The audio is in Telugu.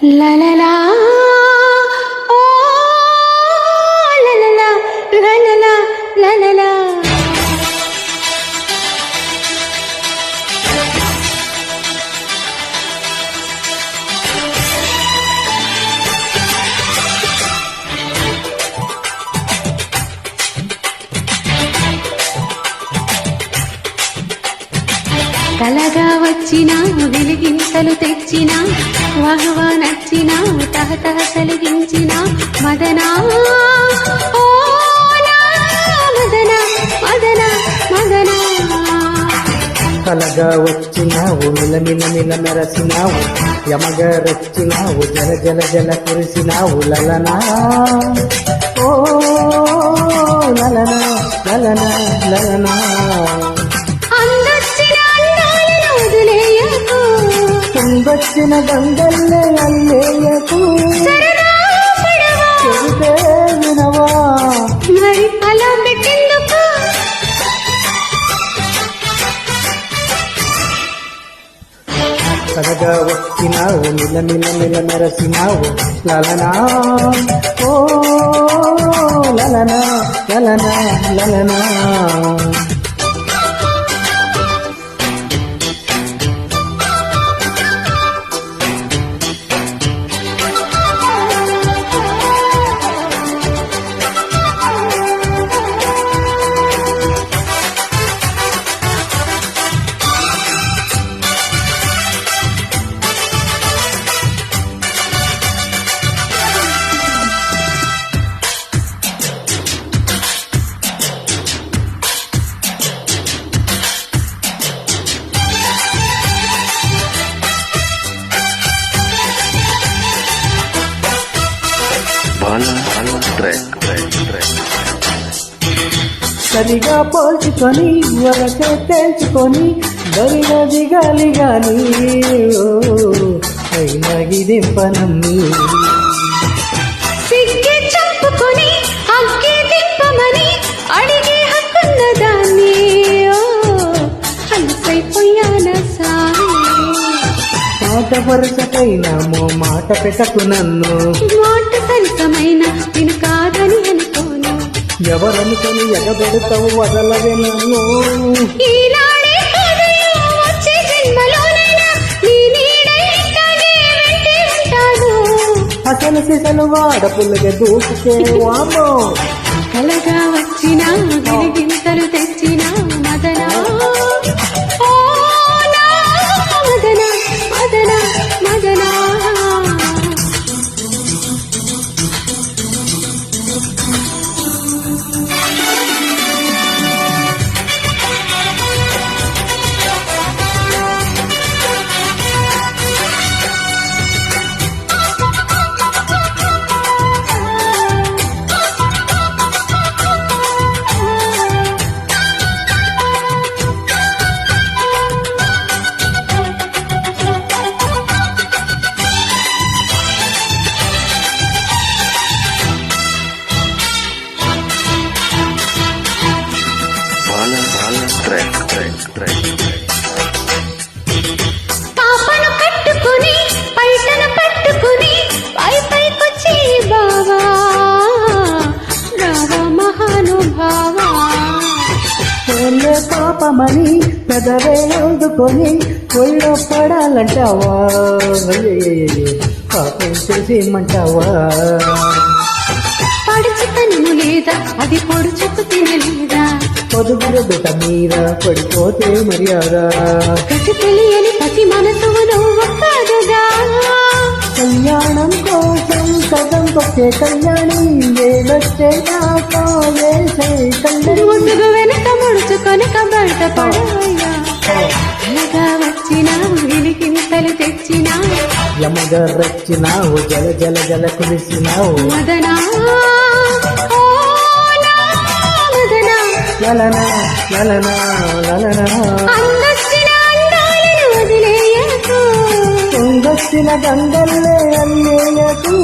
La la la, oh la la la, la la la, la la la. కలగా వచ్చినావు వెలిగింతలు తెచ్చినా వాహవా నచ్చినావు తహతహ కలిగించిన మదనా ఓ నా మదనా మదనా మదనా. కలగా వచ్చినావు మిలమిల మిల మెరసినావు యమగా రచ్చినావు జల జల జల కురిసినావు లలనా ఓ లలనా లలనా లలనా. కుందొచ్చిన గంగల్లే అల్లేయకు చెబితే వినవా మరి అలా పెట్టిందుకు. కలగా వచ్చినావు మిలమిల మిల మెరసినావు లలనా ఓ లలనా లలనా లలనా. సరిగా పోల్చుకొని వరసే తేల్చుకొని దరిగా దిగాలి గాని అయినా దింపనమ్మి సిగ్గి చంపుకొని అగ్గి దింపమని అడిగే హక్కున్న దాన్ని అలసైపోయాన సాయి. మాట వరుసకైనా మో మాట పెట్టకు నన్ను మాట సరిసమైన నేను కాదని అనుకోను. ఎవరనుకొని ఎగబెడతావు వదలవే నన్ను. ఈనాడే హృదయం వచ్చే జన్మలోనైనా నీ నీడై ఇట్టాగే వెంటే ఉంటాను. అసలు సిసలు వాడపుల్లగా దూకుతే వామో. కలగా వచ్చిన వెలిగింతలు తెచ్చిన మదనా ఓ నా మదనా మదనా మదనా. పాపను కట్టుకుని పైటను పట్టుకుని పై పైకొచ్చి బావా రావ మహానుభావా. ఒళ్ళే పాపమని పెదవే అందుకొని ఒళ్ళో పడాలంటావా పాపం చేసేయమంటావా. పడుచు కన్ను లేదా అది పొడుచుకు తినలేదా పొదుగుర బిడ్డ మీద పడిపోతే మర్యాద. గతి తెలియని పసి మనసును నువ్వు కాదుగా. కళ్యాణం కోసం సగం కొట్టే కళ్యాణి వేలొచ్చే నాతో వేసే కళ్యాణి. ముసుగు వెనక ముడుచుకొని కబడ్డ పడవయ్యా. కలగా వచ్చిన వెలిగింతలు తెచ్చిన యమగా రచ్చినావు జల జల జల కురిసినావు మదనా ఓ నా మదనా. లలనా లలనా లలనా. అందొచ్చిన అందాలను వదిలేయకు కుందొచ్చిన గంగల్లే అల్లేయకు